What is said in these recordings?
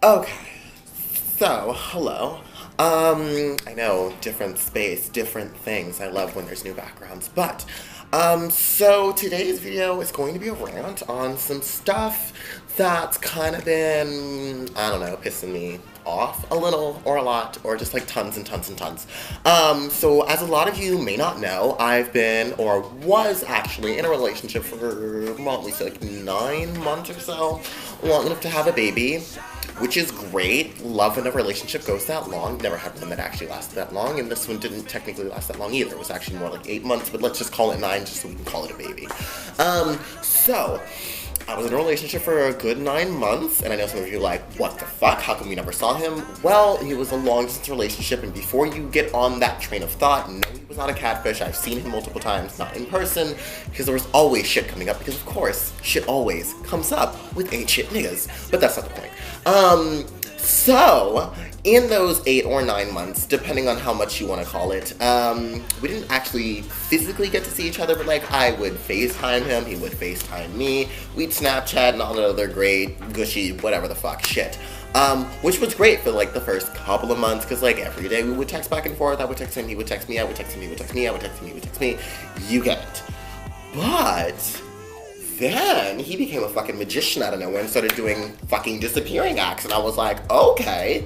Okay, so, hello. I know, different space, different things. I love when there's new backgrounds. But, so today's video is going to be a rant on some stuff that's kind of been, I don't know, pissing me off a little or a lot or just like tons and tons and tons. So as a lot of you may not know, I've been or was actually in a relationship for, well, at least like 9 months or so, long enough to have a baby, which is great. Love when a relationship goes that long. Never had one that actually lasted that long, and this one didn't technically last that long either. It was actually more like 8 months, but let's just call it 9 just so we can call it a baby. So I was in a relationship for a good 9 months, and I know some of you are like, what the fuck? How come we never saw him? Well, he was a long-distance relationship, and before you get on that train of thought, no, he was not a catfish. I've seen him multiple times, not in person, because there was always shit coming up, because of course, shit always comes up with ain't shit niggas. But that's not the point. So, in those 8 or 9 months, depending on how much you want to call it, we didn't actually physically get to see each other, but like, I would FaceTime him, he would FaceTime me, we'd Snapchat and all that other great, gushy, whatever the fuck shit. Which was great for like the first couple of months, because like every day we would text back and forth. I would text him, he would text me, I would text him, he would text me, I would text him, he would text me. You get it. But then he became a fucking magician out of nowhere and started doing fucking disappearing acts, and I was like, okay,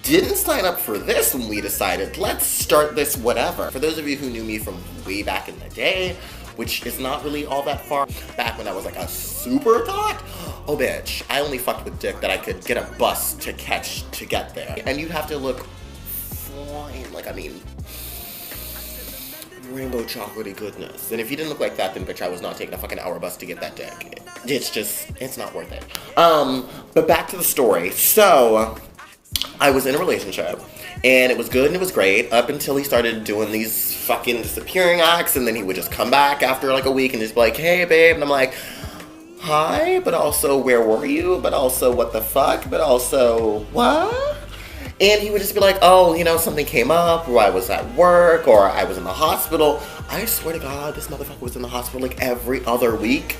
didn't sign up for this when we decided, let's start this whatever. For those of you who knew me from way back in the day, which is not really all that far back when I was like a super thought, oh bitch, I only fucked with dick that I could get a bus to catch to get there. And you'd have to look fine, like, I mean, rainbow chocolatey goodness. And if you didn't look like that, then bitch, I was not taking a fucking hour bus to get that dick. It's just, it's not worth it. But back to the story. So, I was in a relationship, and it was good and it was great up until he started doing these fucking disappearing acts, and then he would just come back after like a week and just be like, hey babe, and I'm like, hi, but also where were you? But also what the fuck? But also what? And he would just be like, oh, you know, something came up, or I was at work, or I was in the hospital. I swear to God, this motherfucker was in the hospital like every other week.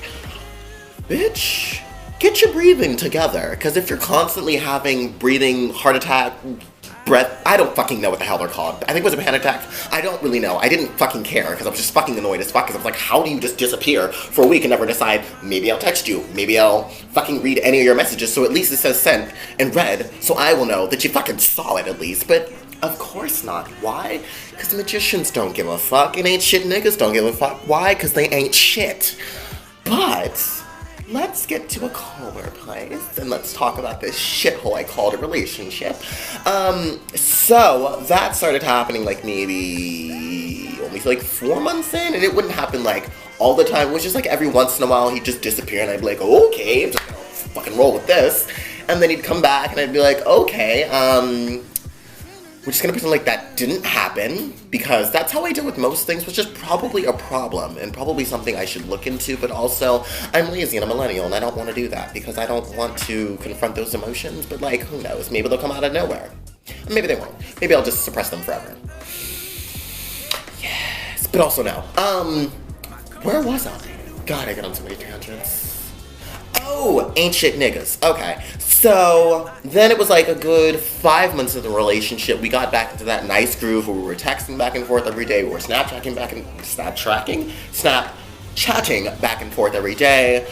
Bitch, get your breathing together. Because if you're constantly having breathing, heart attack, breath, I don't fucking know what the hell they're called. I think it was a panic attack. I don't really know. I didn't fucking care because I was just fucking annoyed as fuck. Because I was like, how do you just disappear for a week and never decide, maybe I'll text you, maybe I'll fucking read any of your messages so at least it says sent and read so I will know that you fucking saw it at least. But of course not. Why? Because magicians don't give a fuck and ain't shit niggas don't give a fuck. Why? Because they ain't shit. But let's get to a calmer place and let's talk about this shithole I called a relationship. So that started happening like maybe only like 4 months in, and it wouldn't happen like all the time. It was just like every once in a while he'd just disappear and I'd be like, okay, I'm just gonna fucking roll with this. And then he'd come back and I'd be like, okay, we're just gonna pretend like that didn't happen, because that's how I deal with most things, which is probably a problem and probably something I should look into. But also, I'm lazy and I'm a millennial and I don't want to do that because I don't want to confront those emotions. But like, who knows? Maybe they'll come out of nowhere. Maybe they won't. Maybe I'll just suppress them forever. Yes, but also no. Where was I? God, I got on so many tangents. Oh, ain't shit niggas. Okay, so then it was like a good 5 months of the relationship. We got back into that nice groove where we were texting back and forth every day. We were Snapchatting back and forth every day.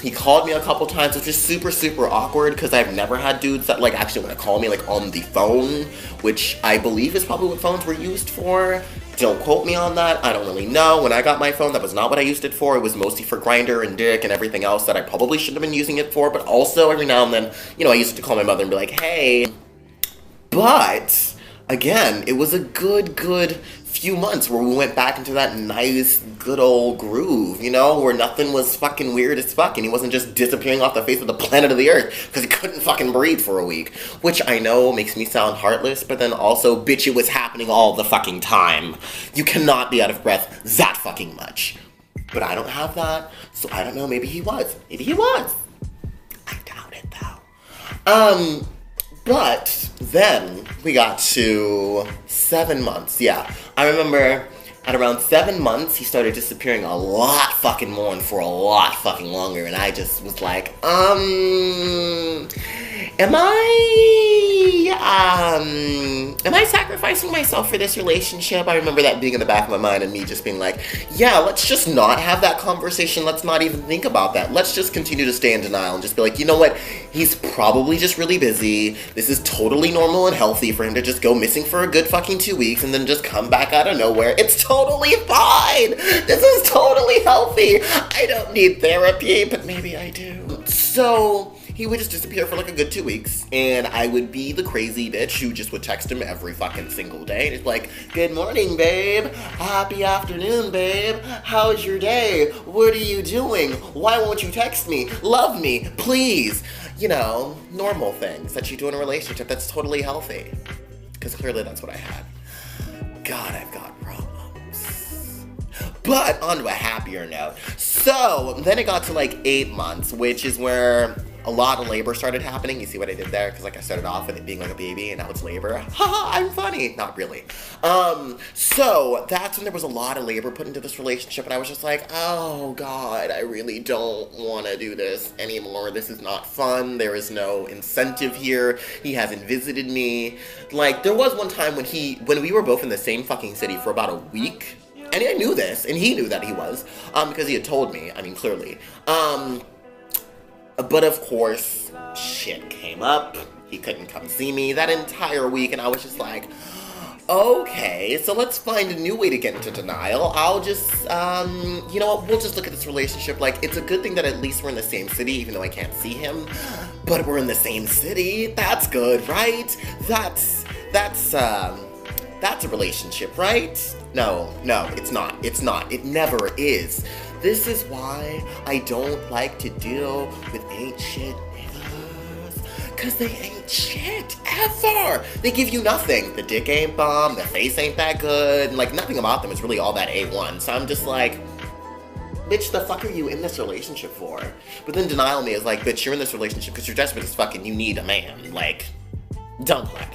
He called me a couple times, which is super, super awkward because I've never had dudes that like actually want to call me like on the phone, which I believe is probably what phones were used for. Don't quote me on that. I don't really know. When I got my phone, that was not what I used it for. It was mostly for Grindr and dick and everything else that I probably shouldn't have been using it for. But also, every now and then, you know, I used to call my mother and be like, hey. But, again, it was a good few months where we went back into that nice, good old groove, you know, where nothing was fucking weird as fuck, and he wasn't just disappearing off the face of the planet of the earth because he couldn't fucking breathe for a week, which I know makes me sound heartless, but then also, bitch, it was happening all the fucking time. You cannot be out of breath that fucking much. But I don't have that, so I don't know, maybe he was. Maybe he was. I doubt it, though. But then we got to 7 months, yeah. I remember at around 7 months, he started disappearing a lot fucking more and for a lot fucking longer, and I just was like, am I sacrificing myself for this relationship? I remember that being in the back of my mind and me just being like, yeah, let's just not have that conversation. Let's not even think about that. Let's just continue to stay in denial and just be like, you know what? He's probably just really busy. This is totally normal and healthy for him to just go missing for a good fucking 2 weeks and then just come back out of nowhere. It's totally fine. This is totally healthy. I don't need therapy, but maybe I do. So he would just disappear for like a good 2 weeks, and I would be the crazy bitch who just would text him every fucking single day. And it's like, good morning, babe. Happy afternoon, babe. How's your day? What are you doing? Why won't you text me? Love me, please. You know, normal things that you do in a relationship that's totally healthy. Because clearly that's what I had. God, I've got problems. But on to a happier note. So then it got to like 8 months, which is where a lot of labor started happening. You see what I did there? Because like I started off with it being like a baby and now it's labor. Haha, I'm funny. Not really. So that's when there was a lot of labor put into this relationship, and I was just like, oh God, I really don't want to do this anymore. This is not fun. There is no incentive here. He hasn't visited me. Like, there was one time when we were both in the same fucking city for about a week, and I knew this, and he knew that he was, because he had told me, I mean, clearly. But of course, shit came up. He couldn't come see me that entire week, and I was just like, okay, so let's find a new way to get into denial. I'll just, you know what, we'll just look at this relationship like it's a good thing that at least we're in the same city, even though I can't see him, but we're in the same city. That's good, right? That's a relationship, right? No, it's not. It's not. It never is. This is why I don't like to deal with ain't shit niggas. Cause they ain't shit ever. They give you nothing. The dick ain't bomb, the face ain't that good, and like nothing about them is really all that A1. So I'm just like, bitch, the fuck are you in this relationship for? But then denial me is like, bitch, you're in this relationship because you're desperate as fuck and you need a man. Like, don't play.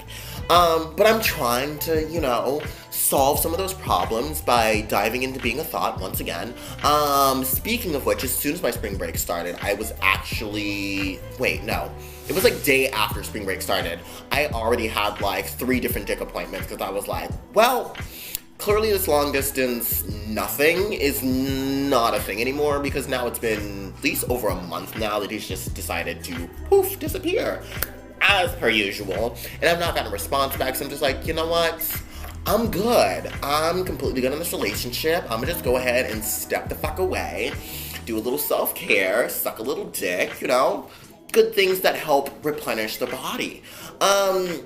But I'm trying to, you know, solve some of those problems by diving into being a thought once again. Speaking of which, as soon as my spring break started, I was actually, it was like day after spring break started. I already had like 3 different dick appointments because I was like, well, clearly this long distance nothing is not a thing anymore because now it's been at least over a month now that he's just decided to poof, disappear. As per usual, and I've not gotten a response back, so I'm just like, you know what? I'm good. I'm completely good in this relationship. I'm gonna just go ahead and step the fuck away, do a little self-care, suck a little dick, you know? Good things that help replenish the body. And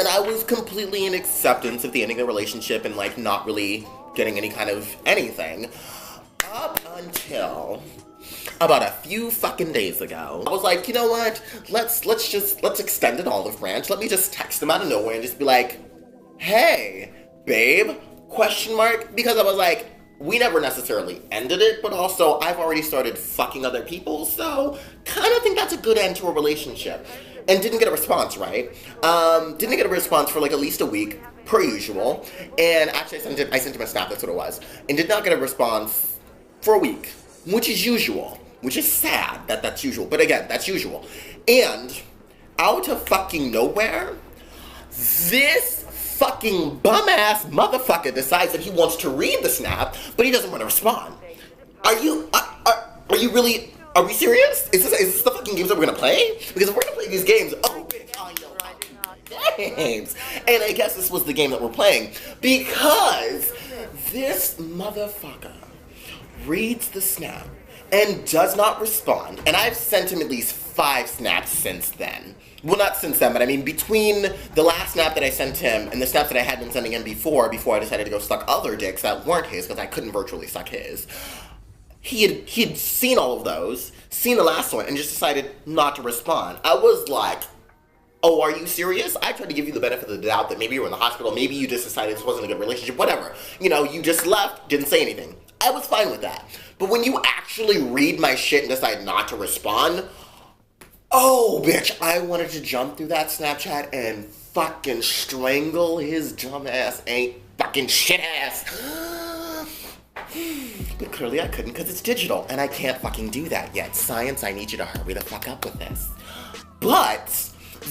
I was completely in acceptance of the ending of the relationship and like not really getting any kind of anything up until about a few fucking days ago. I was like, you know what? Let's extend an olive branch. Let me just text him out of nowhere and just be like, hey, babe, ? Because I was like, we never necessarily ended it, but also I've already started fucking other people, so kind of think that's a good end to a relationship. And didn't get a response, right? Didn't get a response for like at least a week, per usual. And actually I sent him a snap, that's what it was. And did not get a response for a week, which is usual. Which is sad that that's usual. But again, that's usual. And out of fucking nowhere, this fucking bum-ass motherfucker decides that he wants to read the snap, but he doesn't want to respond. Are you really, are we serious? Is this the fucking games that we're gonna play? Because if we're gonna play these games, oh bitch, I know games. And I guess this was the game that we're playing. Because this motherfucker reads the snap and does not respond. And I've sent him at least 5 snaps since then. Well, not since then, but I mean between the last snap that I sent him and the snaps that I had been sending him before I decided to go suck other dicks that weren't his, because I couldn't virtually suck his. He had seen all of those, seen the last one, and just decided not to respond. I was like, oh, are you serious? I tried to give you the benefit of the doubt that maybe you were in the hospital, maybe you just decided this wasn't a good relationship, whatever. You know, you just left, didn't say anything. I was fine with that. But when you actually read my shit and decide not to respond, oh, bitch, I wanted to jump through that Snapchat and fucking strangle his dumb ass, ain't fucking shit ass. But clearly I couldn't because it's digital, and I can't fucking do that yet. Science, I need you to hurry the fuck up with this. But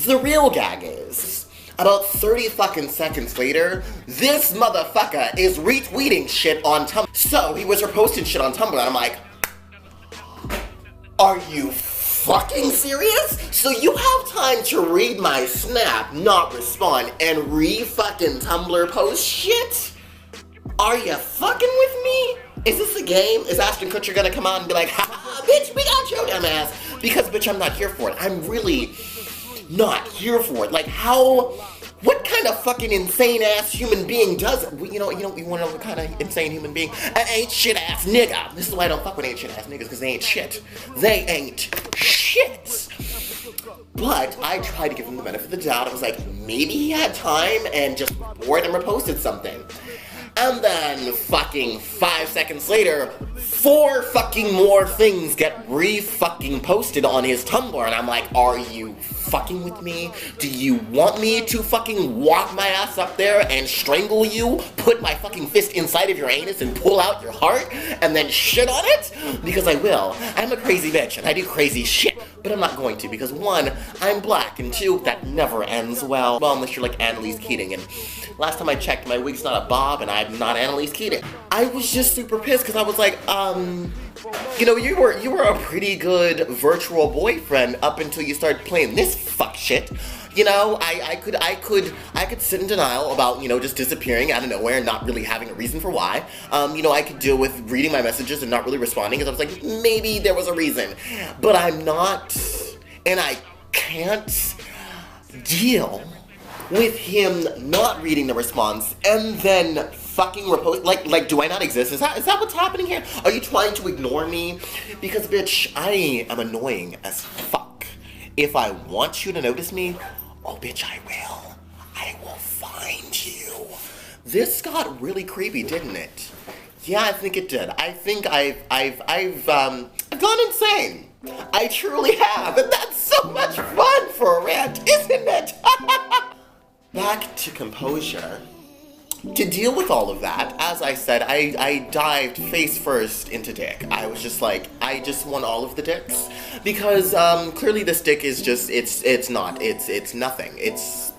The real gag is, about 30 fucking seconds later, this motherfucker is retweeting shit on Tumblr. So he was reposting shit on Tumblr, and I'm like, are you fucking serious? So you have time to read my snap, not respond, and re-fucking Tumblr post shit? Are you fucking with me? Is this a game? Is Ashton Kutcher gonna come out and be like, ha ha, bitch, we got your dumb ass? Because, bitch, I'm not here for it. I'm really not here for it. Like, what kind of fucking insane-ass human being does it? You wanna know what kind of insane human being? An ain't shit-ass nigga. This is why I don't fuck with ain't shit-ass niggas, because they ain't shit. They ain't shit. But I tried to give him the benefit of the doubt. I was like, maybe he had time and just bored and reposted something. And then fucking 5 seconds later, 4 fucking more things get re-fucking posted on his Tumblr, and I'm like, are you fucking with me? Do you want me to fucking walk my ass up there and strangle you, put my fucking fist inside of your anus and pull out your heart, and then shit on it? Because I will. I'm a crazy bitch, and I do crazy shit, but I'm not going to, because 1, I'm black, and 2, that never ends well. Well, unless you're like Annalise Keating, and last time I checked, my wig's not a bob, and I'm not Annalise Keating. I was just super pissed, because I was like, you were a pretty good virtual boyfriend up until you started playing this fuck shit. You know, I could sit in denial about, just disappearing out of nowhere and not really having a reason for why. I could deal with reading my messages and not really responding, because I was like, maybe there was a reason. But I'm not, and I can't deal with him not reading the response and then fucking repost, like, do I not exist? Is that what's happening here? Are you trying to ignore me? Because, bitch, I am annoying as fuck. If I want you to notice me, oh, bitch, I will. I will find you. This got really creepy, didn't it? Yeah, I think it did. I think I've gone insane. I truly have, and that's so much fun for a rant, isn't it? Back to composure. To deal with all of that, as I said, I dived face first into dick. I was just like, I just want all of the dicks. Because, clearly this dick is just, it's nothing. It's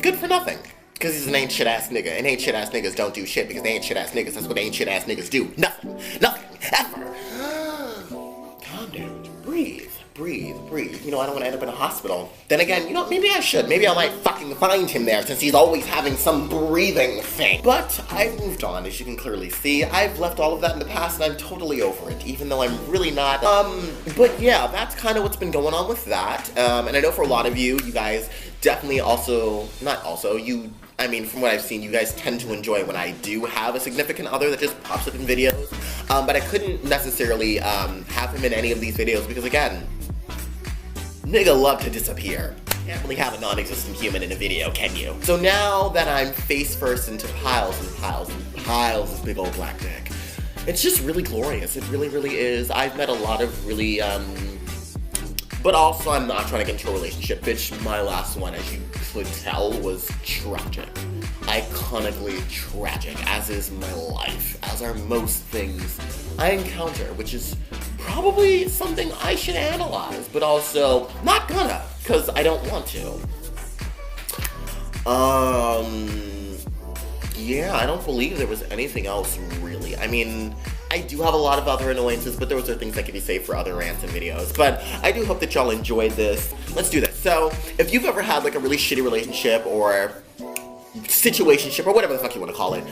good for nothing. Because he's an ain't shit ass nigga, and ain't shit ass niggas don't do shit because they ain't shit ass niggas. That's what ain't shit ass niggas do. Nothing, ever. Calm down, breathe. I don't want to end up in a hospital. Then again, maybe I should. Maybe I might fucking find him there since he's always having some breathing thing. But I've moved on, as you can clearly see. I've left all of that in the past and I'm totally over it, even though I'm really not. But yeah, that's kind of what's been going on with that. And I know for a lot of you guys definitely from what I've seen, you guys tend to enjoy when I do have a significant other that just pops up in videos. But I couldn't necessarily have him in any of these videos because, again, nigga love to disappear. Can't really have a non-existent human in a video, can you? So now that I'm face first into piles and piles and piles of big old black dick, it's just really glorious. It really, really is. I've met a lot of really, but also I'm not trying to get into a relationship. Bitch, my last one, as you could tell, was tragic. Iconically tragic, as is my life, as are most things I encounter, which is probably something I should analyze, but also not gonna, because I don't want to. Yeah, I don't believe there was anything else, really. I mean, I do have a lot of other annoyances, but those are things that could be saved for other rants and videos. But I do hope that y'all enjoyed this. Let's do this. So, if you've ever had, like, a really shitty relationship, or situationship, or whatever the fuck you want to call it,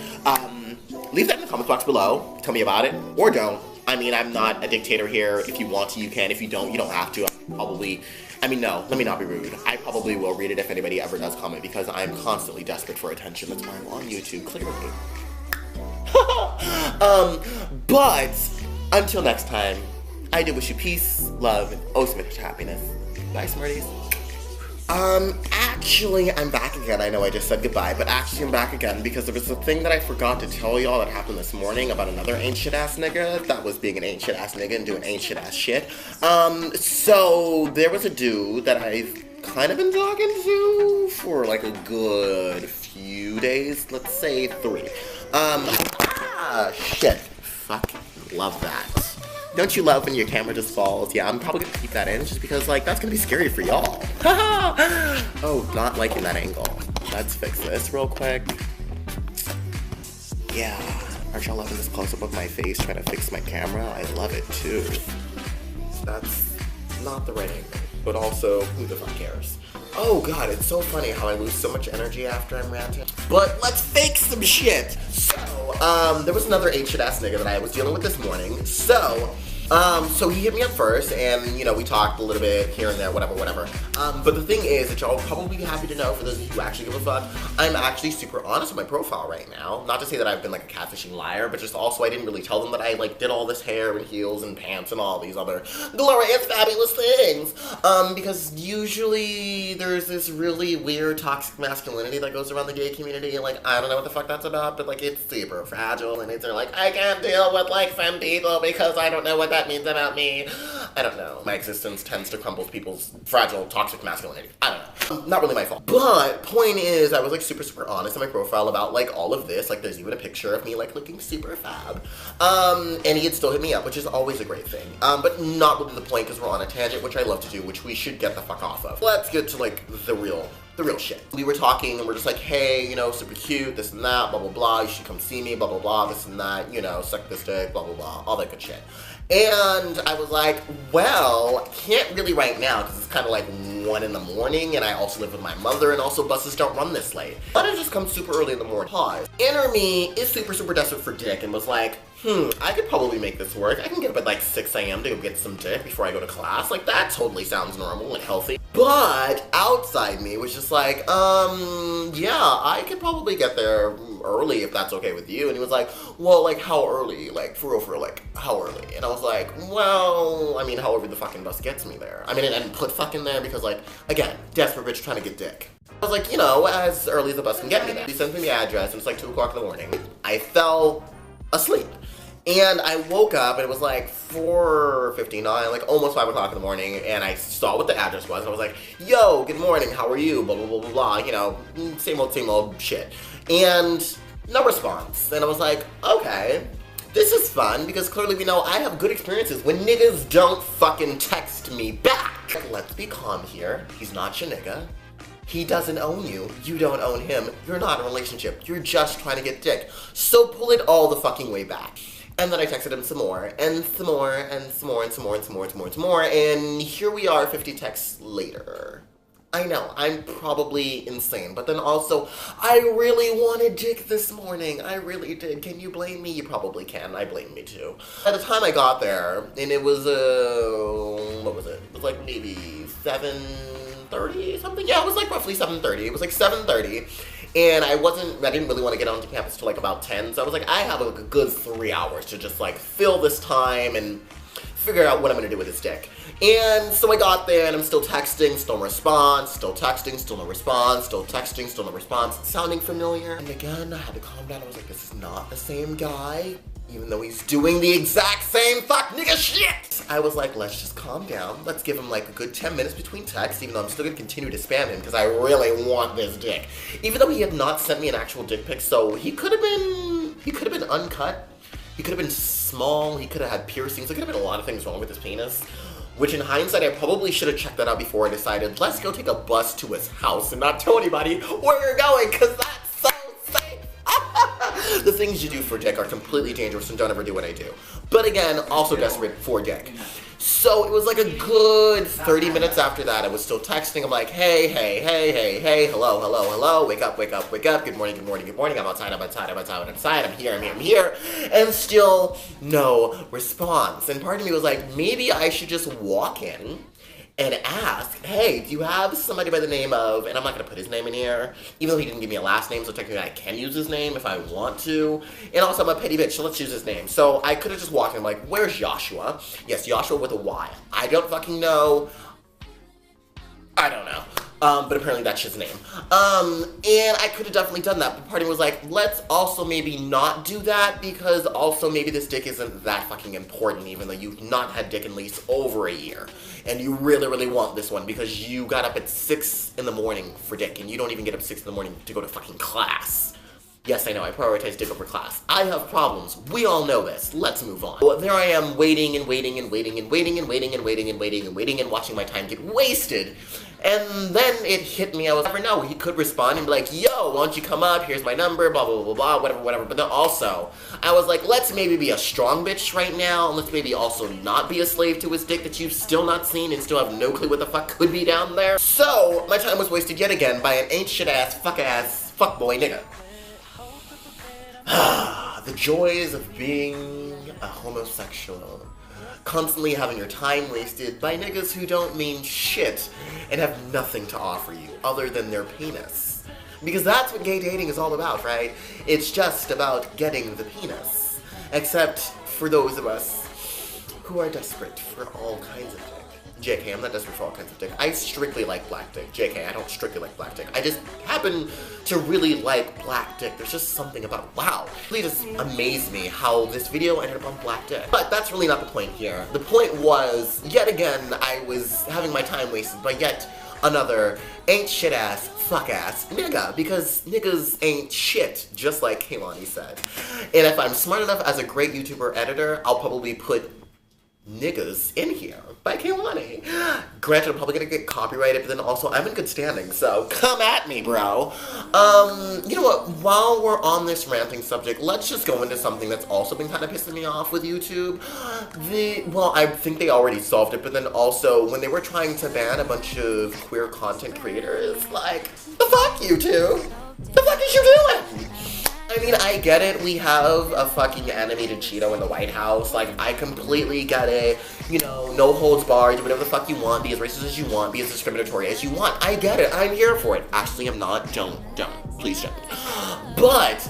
leave that in the comments box below. Tell me about it, or don't. I mean, I'm not a dictator here. If you want to, you can. If you don't, you don't have to. No, let me not be rude. I probably will read it if anybody ever does comment, because I'm constantly desperate for attention. That's why I'm on YouTube, clearly. But until next time, I do wish you peace, love, and oh so much happiness. Bye, Smarties. Actually, I'm back again. I know I just said goodbye, but actually I'm back again because there was a thing that I forgot to tell y'all that happened this morning about another ain't shit ass nigga that was being an ain't shit ass nigga and doing ain't shit ass shit. So there was a dude that I've kind of been talking to for like a good few days, let's say 3. Shit. Fucking love that. Don't you love when your camera just falls? Yeah, I'm probably gonna keep that in just because, like, that's gonna be scary for y'all. Oh, not liking that angle. Let's fix this real quick. Yeah. Aren't y'all loving this close-up of my face trying to fix my camera? I love it too. That's not the right angle. But also, who the fuck cares? Oh god, it's so funny how I lose so much energy after I'm ranting. But let's fake some shit! So, there was another shit-ass nigga that I was dealing with this morning. So he hit me up first, and, you know, we talked a little bit here and there, whatever. But the thing is that y'all will probably be happy to know, for those of you who actually give a fuck, I'm actually super honest with my profile right now. Not to say that I've been, like, a catfishing liar, but just also I didn't really tell them that I, like, did all this hair and heels and pants and all these other glorious, fabulous things. Because usually there's this really weird toxic masculinity that goes around the gay community, and, like, I don't know what the fuck that's about, but, like, it's super fragile, and they're like, I can't deal with, like, femme people because I don't know what that means about me. I don't know. My existence tends to crumble people's fragile, toxic masculinity. I don't know. Not really my fault. But, point is, I was, like, super honest in my profile about, like, all of this. Like, there's even a picture of me, like, looking super fab. And he had still hit me up, which is always a great thing. But not really the point, because we're on a tangent, which I love to do, which we should get the fuck off of. Let's get to, like, the real shit. We were talking, and we're just like, hey, you know, super cute, this and that, blah, blah, blah, you should come see me, blah, blah, blah, this and that, you know, suck this dick, blah, blah, blah, all that good shit. And I was like, well, can't really right now, because it's kind of like 1 in the morning, and I also live with my mother, and also buses don't run this late. But it just comes super early in the morning. Pause. Inner me is super desperate for dick, and was like, I could probably make this work. I can get up at like 6 a.m. to go get some dick before I go to class. Like, that totally sounds normal and healthy. But outside me was just like, yeah, I could probably get there early if that's okay with you. And he was like, well, like, how early? Like, for real, like, how early? And I was like, well, I mean, however the fucking bus gets me there. I mean, and put fucking there because, like, again, desperate bitch trying to get dick. I was like, you know, as early as the bus can get me there. He sent me the address, and it's like 2 o'clock in the morning. I fell asleep. And I woke up, and it was like 4:59, like almost 5 o'clock in the morning, and I saw what the address was, and I was like, yo, good morning, how are you, blah, blah, blah, blah, blah, you know, same old shit. And no response. And I was like, okay, this is fun, because clearly we know I have good experiences when niggas don't fucking text me back. Let's be calm here. He's not your nigga. He doesn't own you. You don't own him. You're not in a relationship. You're just trying to get dick. So pull it all the fucking way back. And then I texted him some more, and some more, and some more, and some more, and some more, and some more, and some more, and here we are 50 texts later. I know, I'm probably insane, but then also, I really wanted dick this morning. I really did. Can you blame me? You probably can. I blame me too. By the time I got there, and it was, what was it? It was like maybe 7:30 something? Yeah, it was like roughly 7:30. It was like 7:30. And I didn't really want to get onto campus till like about 10, so I was like, I have a good 3 hours to just like fill this time and figure out what I'm gonna do with this dick. And so I got there, and I'm still texting, still no response, still texting, still no response, still texting, still no response. Sounding familiar? And again, I had to calm down. I was like, this is not the same guy, even though he's doing the exact same fuck nigga shit. I was like, let's just calm down. Let's give him like a good 10 minutes between texts, even though I'm still gonna continue to spam him because I really want this dick. Even though he had not sent me an actual dick pic, so he could have been uncut. He could have been small. He could have had piercings. There could have been a lot of things wrong with his penis. Which in hindsight, I probably should have checked that out before I decided, let's go take a bus to his house and not tell anybody where we're going, because that's so safe. The things you do for dick are completely dangerous, and don't ever do what I do. But again, also desperate for dick. So it was like a good 30 minutes after that, I was still texting. I'm like, hey, hello, wake up, good morning, I'm outside, I'm here, and still no response. And part of me was like, maybe I should just walk in and ask, hey, do you have somebody by the name of, and I'm not gonna put his name in here, even though he didn't give me a last name, so technically I can use his name if I want to, and also I'm a petty bitch, so let's use his name. So I could have just walked in, I'm like, where's Joshua? Yes, Joshua with a Y. I don't fucking know. I don't know. But apparently that's his name. And I could have definitely done that, but part of me was like, let's also maybe not do that, because also maybe this dick isn't that fucking important, even though you've not had dick in at least over a year. And you really, really want this one, because you got up at 6 in the morning for dick, and you don't even get up 6 in the morning to go to fucking class. Yes, I know, I prioritize dick over class. I have problems. We all know this. Let's move on. Well, there I am waiting and waiting and waiting and waiting and waiting and waiting and waiting and waiting and watching my time get wasted. And then it hit me, I was never know, he could respond and be like, yo, why don't you come up, here's my number, blah, blah, blah, blah, whatever, whatever. But then also, I was like, let's maybe be a strong bitch right now, and let's maybe also not be a slave to his dick that you've still not seen and still have no clue what the fuck could be down there. So, my time was wasted yet again by an ain't shit ass, fuckboy nigga. The joys of being a homosexual. Constantly having your time wasted by niggas who don't mean shit and have nothing to offer you other than their penis. Because that's what gay dating is all about, right? It's just about getting the penis. Except for those of us who are desperate for all kinds of dick. JK, I'm not desperate for all kinds of dick. I strictly like black dick. JK, I don't strictly like black dick. I just happen to really like black dick. There's just something about, wow. It really just amazed me how this video ended up on black dick. But that's really not the point here. The point was, yet again, I was having my time wasted by yet another ain't shit ass, fuck ass nigga. Because niggas ain't shit, just like Kaylani said. And if I'm smart enough as a great YouTuber editor, I'll probably put niggas in here by Kaylani. Granted, I'm probably gonna get copyrighted, but then also I'm in good standing, so come at me, bro. You know what, while we're on this ranting subject, let's just go into something that's also been kind of pissing me off with YouTube. Well, I think they already solved it, but then also, when they were trying to ban a bunch of queer content creators, like, the fuck, YouTube? The fuck is you doing? I mean, I get it, we have a fucking animated Cheeto in the White House, like, I completely get it, you know, no holds barred, do whatever the fuck you want, be as racist as you want, be as discriminatory as you want, I get it, I'm here for it. Actually, I'm not, don't, please don't. But,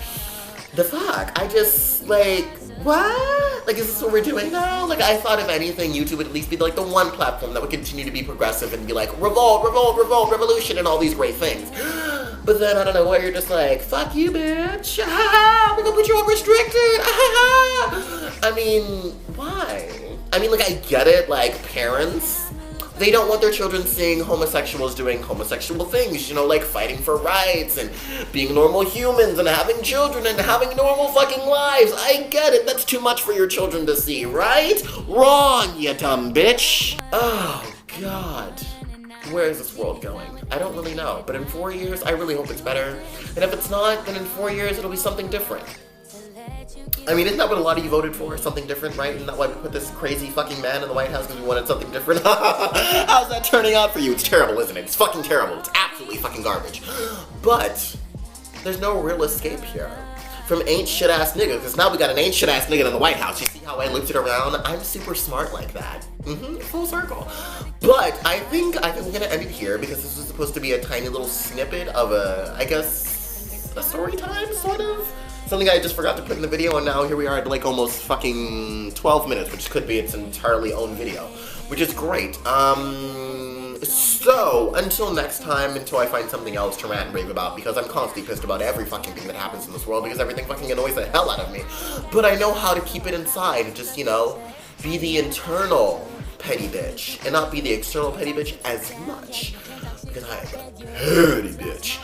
the fuck, I just, like, what? Like, is this what we're doing now? Like, I thought if anything, YouTube would at least be like the one platform that would continue to be progressive and be like, revolt, revolt, revolt, revolution, and all these great things. But then, I don't know, where you're just like, fuck you, bitch. Ah, we're gonna put you on restricted. Ah. I mean, why? I mean, like, I get it, like, parents, they don't want their children seeing homosexuals doing homosexual things, you know, like fighting for rights and being normal humans and having children and having normal fucking lives. I get it, that's too much for your children to see, right? Wrong, you dumb bitch. Oh, God. Where is this world going? I don't really know, but in 4 years, I really hope it's better. And if it's not, then in 4 years, it'll be something different. I mean, isn't that what a lot of you voted for? Something different, right? Isn't that why we put this crazy fucking man in the White House because we wanted something different? How's that turning out for you? It's terrible, isn't it? It's fucking terrible. It's absolutely fucking garbage. But there's no real escape here from ain't shit ass nigga, because now we got an ain't shit ass nigga in the White House. You see how I looped it around? I'm super smart like that. Full circle. But I think we're gonna end it here because this was supposed to be a tiny little snippet of I guess, a story time, sort of? Something I just forgot to put in the video, and now here we are at like almost fucking 12 minutes, which could be its entirely own video, which is great. So, until next time, until I find something else to rant and rave about, because I'm constantly pissed about every fucking thing that happens in this world, because everything fucking annoys the hell out of me. But I know how to keep it inside and just, you know, be the internal petty bitch, and not be the external petty bitch as much, because I am a petty bitch.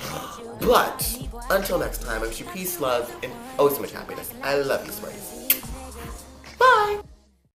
But, until next time, I wish you peace, love, and oh so much happiness. I love you, Smarties.